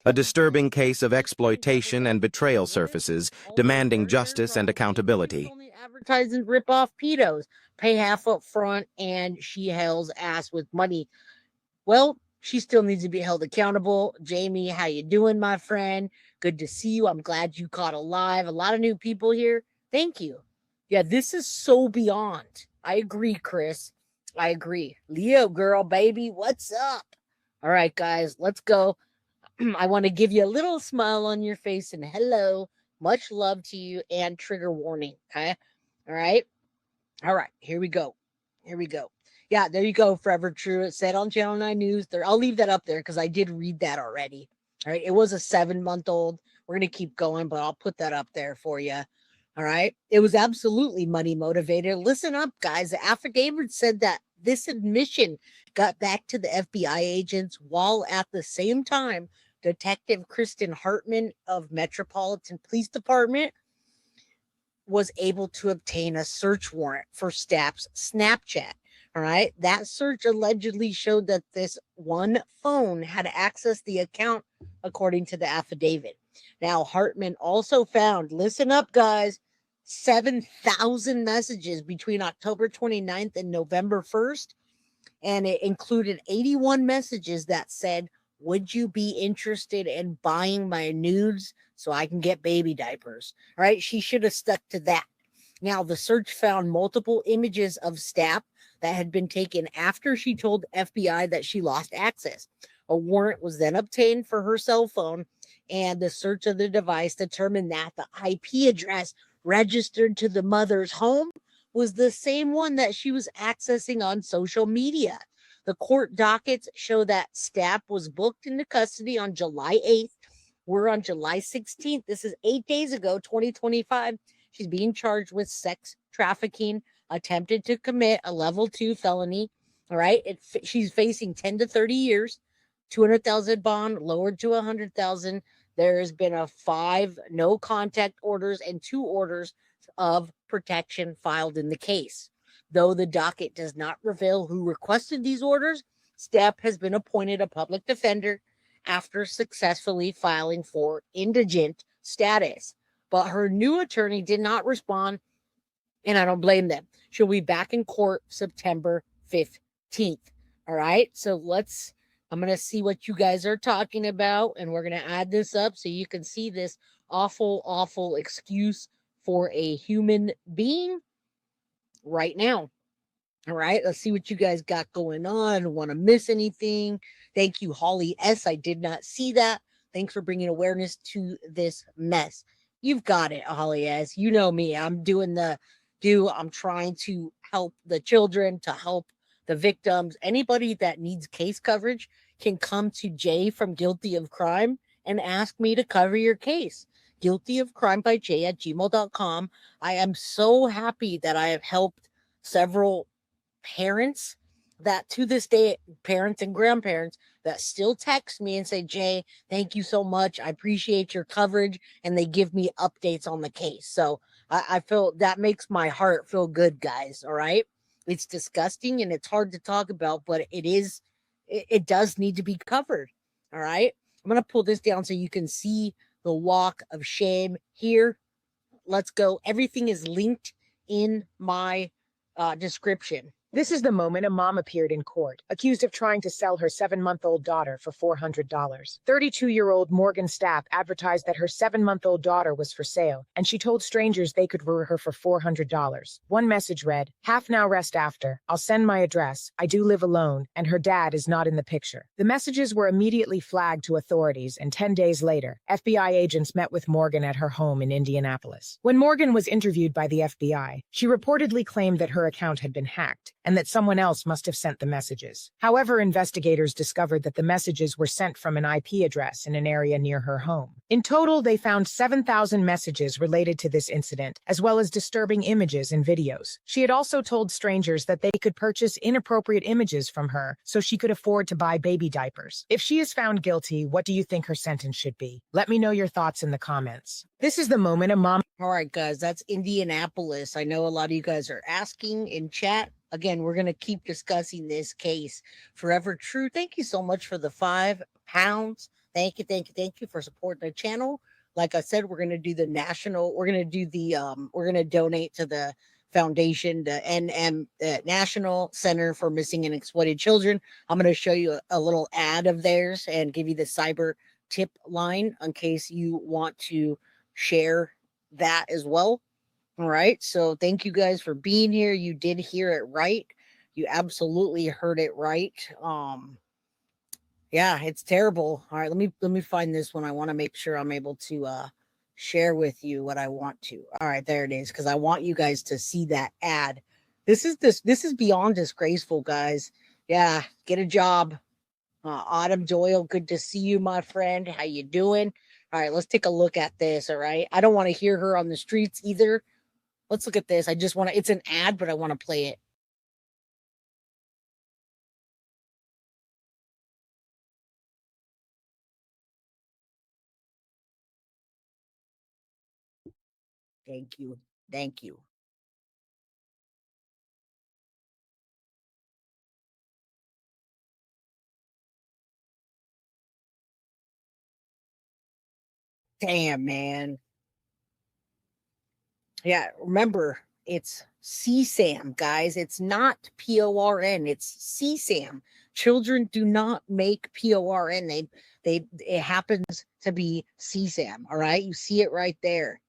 A disturbing case of exploitation and betrayal surfaces, demanding justice and accountability. Only advertise and rip off pedos, pay half up front, and she hells ass with money. Well, she still needs to be held accountable. Jamie, how you doing, my friend? Good to see you. I'm glad you caught alive. A lot of new people here. Thank you. Yeah, this is so beyond. I agree, Chris. I agree. Leo, girl, baby, what's up? All right, guys, let's go. I want to give you a little smile on your face and hello, much love to you, and trigger warning. Okay. All right. All right. Here we go. Here we go. Yeah, there you go. Forever True. It said on Channel 9 News. There, I'll leave that up there because I did read that already. All right. It was a 7-month-old. We're going to keep going, but I'll put that up there for you. All right. It was absolutely money motivated. Listen up, guys. The affidavit said that this admission got back to the FBI agents while at the same time, Detective Kristen Hartman of Metropolitan Police Department was able to obtain a search warrant for Stapp's Snapchat. All right. That search allegedly showed that this one phone had accessed the account, according to the affidavit. Now, Hartman also found, listen up, guys, 7,000 messages between October 29th and November 1st. And it included 81 messages that said, would you be interested in buying my nudes so I can get baby diapers? All right. She should have stuck to that. Now, the search found multiple images of Stapp that had been taken after she told FBI that she lost access. A warrant was then obtained for her cell phone, and the search of the device determined that the IP address registered to the mother's home was the same one that she was accessing on social media. The court dockets show that Stapp was booked into custody on July 8th. We're on July 16th. This is 8 days ago, 2025. She's being charged with sex trafficking, attempted to commit a level 2 felony. All right. She's facing 10 to 30 years, 200,000 bond lowered to 100,000. There has been a 5 no contact orders and 2 orders of protection filed in the case. Though the docket does not reveal who requested these orders, Stapp has been appointed a public defender after successfully filing for indigent status. But her new attorney did not respond, and I don't blame them. She'll be back in court September 15th. All right, so I'm going to see what you guys are talking about, and we're going to add this up so you can see this awful, awful excuse for a human being right now. All right, let's see what you guys got going on. I don't want to miss anything. Thank you, Holly S. I did not see that. Thanks for bringing awareness to this mess. You've got it, Holly S. You know me. I'm trying to help the children, to help the victims. Anybody that needs case coverage can come to Jay from Guilty of Crime and ask me to cover your case. guiltyofcrimebyjay@gmail.com. I am so happy that I have helped several parents that to this day, parents and grandparents that still text me and say, Jay, thank you so much. I appreciate your coverage. And they give me updates on the case. So I feel that makes my heart feel good, guys. All right. It's disgusting and it's hard to talk about, but it does need to be covered. All right. I'm going to pull this down so you can see the walk of shame here. Let's go. Everything is linked in my description. This is the moment a mom appeared in court, accused of trying to sell her 7-month-old daughter for $400. 32-year-old Morgan Stapp advertised that her 7-month-old daughter was for sale, and she told strangers they could lure her for $400. One message read, "Half now, rest after. I'll send my address. I do live alone, and her dad is not in the picture." The messages were immediately flagged to authorities, and 10 days later, FBI agents met with Morgan at her home in Indianapolis. When Morgan was interviewed by the FBI, she reportedly claimed that her account had been hacked, and that someone else must have sent the messages. However, investigators discovered that the messages were sent from an IP address in an area near her home. In total, they found 7,000 messages related to this incident, as well as disturbing images and videos. She had also told strangers that they could purchase inappropriate images from her so she could afford to buy baby diapers. If she is found guilty, what do you think her sentence should be? Let me know your thoughts in the comments. This is the moment a mom... All right, guys, that's Indianapolis. I know a lot of you guys are asking in chat. Again, we're going to keep discussing this case. Forever True, thank you so much for the £5. Thank you for supporting the channel. Like I said, we're gonna do the national. We're gonna do the. We're gonna donate to the foundation, the National Center for Missing and Exploited Children. I'm gonna show you a little ad of theirs and give you the cyber tip line in case you want to share that as well. All right. So thank you guys for being here. You did hear it right. You absolutely heard it right. Yeah, it's terrible. All right, let me find this one. I want to make sure I'm able to share with you what I want to. All right, there it is, because I want you guys to see that ad. This is beyond disgraceful, guys. Yeah, get a job. Autumn Doyle, good to see you, my friend. How you doing? All right, let's take a look at this. All right. I don't want to hear her on the streets either. Let's look at this. I just want to, it's an ad, but I want to play it. Thank you. Thank you. Damn, man. Yeah, remember, it's CSAM, guys. It's not PORN. It's CSAM. Children do not make PORN. It happens to be CSAM. All right, you see it right there.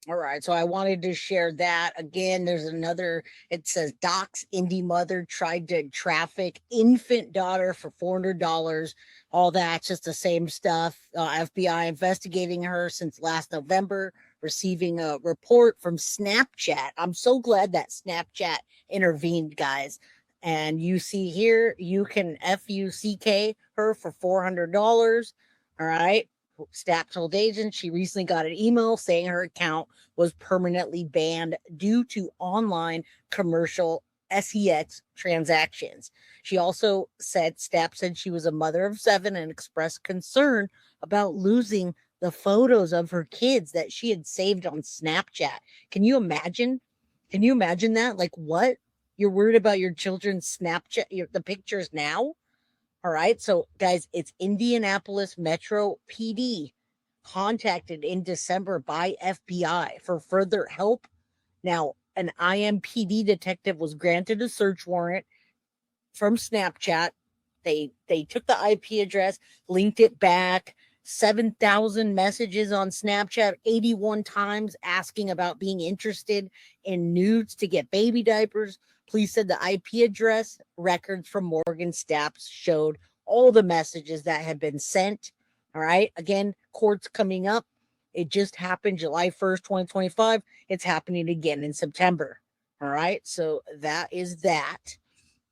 All right, so I wanted to share that. Again, there's another, it says Doc's indie mother tried to traffic infant daughter for $400. All that's just the same stuff. FBI investigating her since last November, receiving a report from Snapchat. I'm so glad that Snapchat intervened, guys. And you see here, you can FUCK her for $400. All right. Stapp told agents she recently got an email saying her account was permanently banned due to online commercial sex transactions. She also said Stapp said she was a mother of 7 and expressed concern about losing the photos of her kids that she had saved on Snapchat. Can you imagine? Can you imagine that? Like, what? You're worried about your children's Snapchat, the pictures now? All right. So, guys, it's Indianapolis Metro PD contacted in December by FBI for further help. Now, an IMPD detective was granted a search warrant from Snapchat. They took the IP address, linked it back, 7,000 messages on Snapchat, 81 times asking about being interested in nudes to get baby diapers. Police said the IP address records from Morgan Stapps showed all the messages that had been sent. All right. Again, court's coming up. It just happened July 1st, 2025. It's happening again in September. All right. So that is that.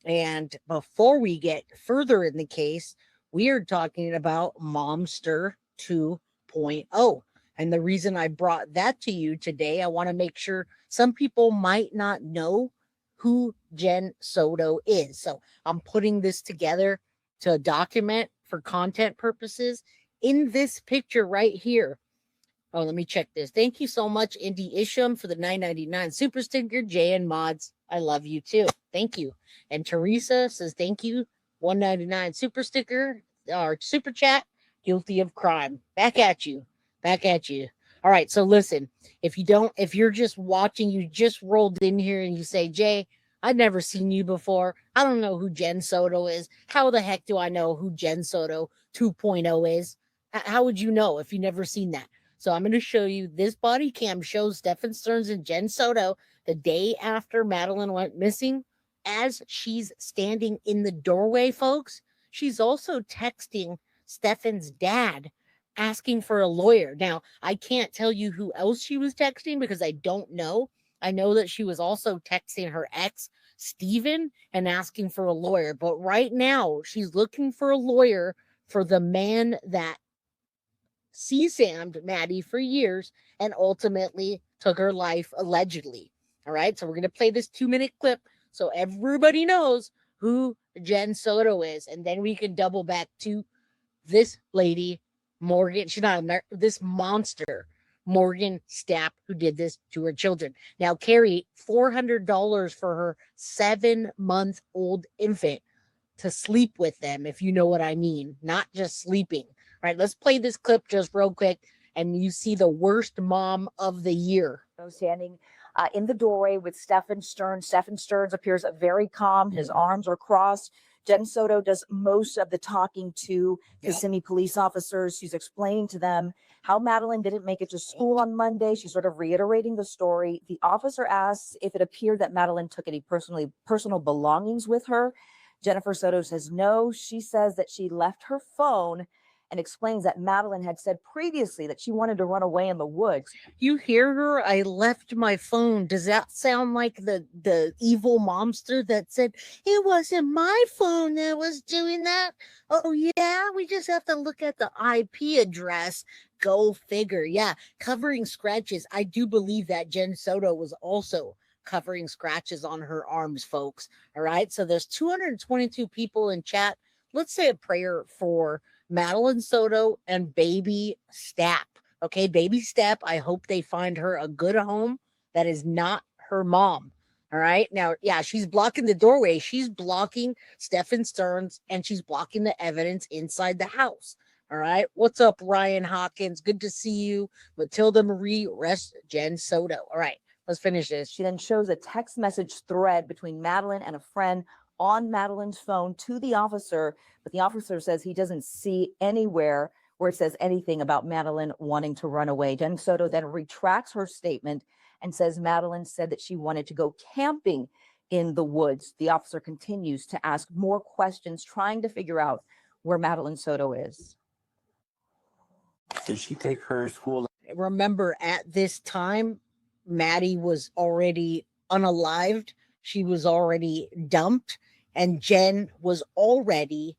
And before we get further in the case, we are talking about Momster 2.0. And the reason I brought that to you today, I want to make sure some people might not know who Jen Soto is. So I'm putting this together to document for content purposes. In this picture right here, oh, let me check this. Thank you so much, Indy Isham, for the $9.99 super sticker. Jay and Mods, I love you too. Thank you. And Teresa says thank you. $1.99 super sticker or super chat. Guilty of crime. Back at you. Back at you. All right. So listen, if you're just watching, you just rolled in here and you say, Jay, I've never seen you before. I don't know who Jen Soto is. How the heck do I know who Jen Soto 2.0 is? How would you know if you never seen that? So I'm going to show you this body cam shows Stefan Stearns and Jen Soto the day after Madeline went missing. As she's standing in the doorway, folks, she's also texting Stefan's dad asking for a lawyer. Now, I can't tell you who else she was texting because I don't know. I know that she was also texting her ex, Steven, and asking for a lawyer. But right now, she's looking for a lawyer for the man that CSAM'd Maddie for years and ultimately took her life allegedly. All right, so we're going to play this 2-minute clip so everybody knows who Jen Soto is, and then we can double back to this lady, Morgan. She's not this monster, Morgan Stapp, who did this to her children. Now, Carrie, $400 for her 7-month-old infant to sleep with them, if you know what I mean, not just sleeping. All right, let's play this clip just real quick, and you see the worst mom of the year. Standing in the doorway with Stephen Stearns. Stephen Stearns appears very calm. His arms are crossed. Jen Soto does most of the talking to Kissimmee police officers. She's explaining to them how Madeline didn't make it to school on Monday. She's sort of reiterating the story. The officer asks if it appeared that Madeline took any personal belongings with her. Jennifer Soto says no. She says that she left her phone and explains that Madeline had said previously that she wanted to run away in the woods. You hear her? I left my phone. Does that sound like the evil monster that said, it wasn't my phone that was doing that? Oh, yeah, we just have to look at the IP address. Go figure. Yeah, covering scratches. I do believe that Jen Soto was also covering scratches on her arms, folks. All right, so there's 222 people in chat. Let's say a prayer for Madeline Soto and baby Stapp. Okay, baby Stapp, I hope they find her a good home that is not her mom. All right. Now, yeah, she's blocking the doorway. She's blocking Stephen Stearns, and she's blocking the evidence inside the house. All right. What's up, Ryan Hawkins? Good to see you. Matilda Marie, rest Jen Soto. All right, let's finish this. She then shows a text message thread between Madeline and a friend on Madeline's phone to the officer, but the officer says he doesn't see anywhere where it says anything about Madeline wanting to run away. Jen Soto then retracts her statement and says Madeline said that she wanted to go camping in the woods. The officer continues to ask more questions, trying to figure out where Madeline Soto is. Did she take her school? Remember, at this time, Maddie was already unalived. She was already dumped, and Jen was already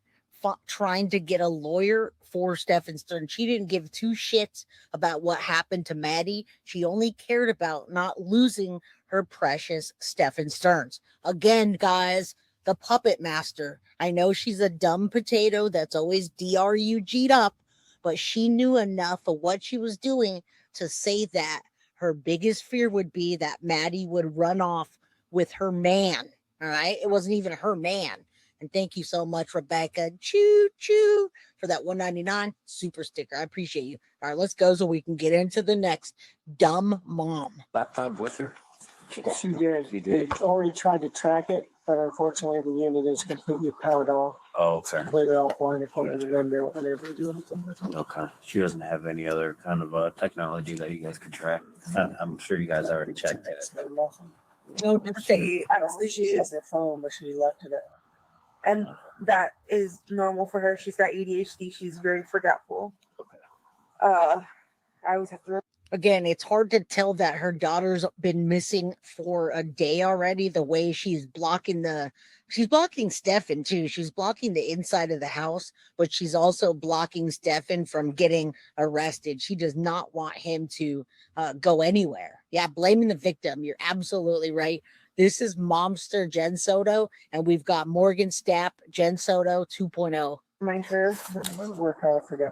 trying to get a lawyer for Stephen Stearns. She didn't give two shits about what happened to Maddie. She only cared about not losing her precious Stephen Stearns. Again, guys, the puppet master. I know she's a dumb potato that's always DRUG'd up, but she knew enough of what she was doing to say that her biggest fear would be that Maddie would run off with her man. All right. It wasn't even her man. And thank you so much, Rebecca. Choo choo for that $1.99 super sticker. I appreciate you. All right, let's go so we can get into the next dumb mom. Laptop with her? She did. They already tried to track it, but unfortunately the unit is completely powered off. Oh, okay. Completely offline. They couldn't remember what they were doing. Okay. She doesn't have any other kind of technology that you guys could track. I'm sure you guys already checked that. No, say I don't think she has their phone, but she left it at. And that is normal for her. She's got ADHD. She's very forgetful. Okay. I always have to. again, it's hard to tell that her daughter's been missing for a day already. The way she's blocking Stefan too. She's blocking the inside of the house, but she's also blocking Stefan from getting arrested. She does not want him to go anywhere. Yeah, blaming the victim. You're absolutely right. This is Momster Jen Soto, and we've got Morgan Stapp, Jen Soto 2.0. Mind her. Work hard for that.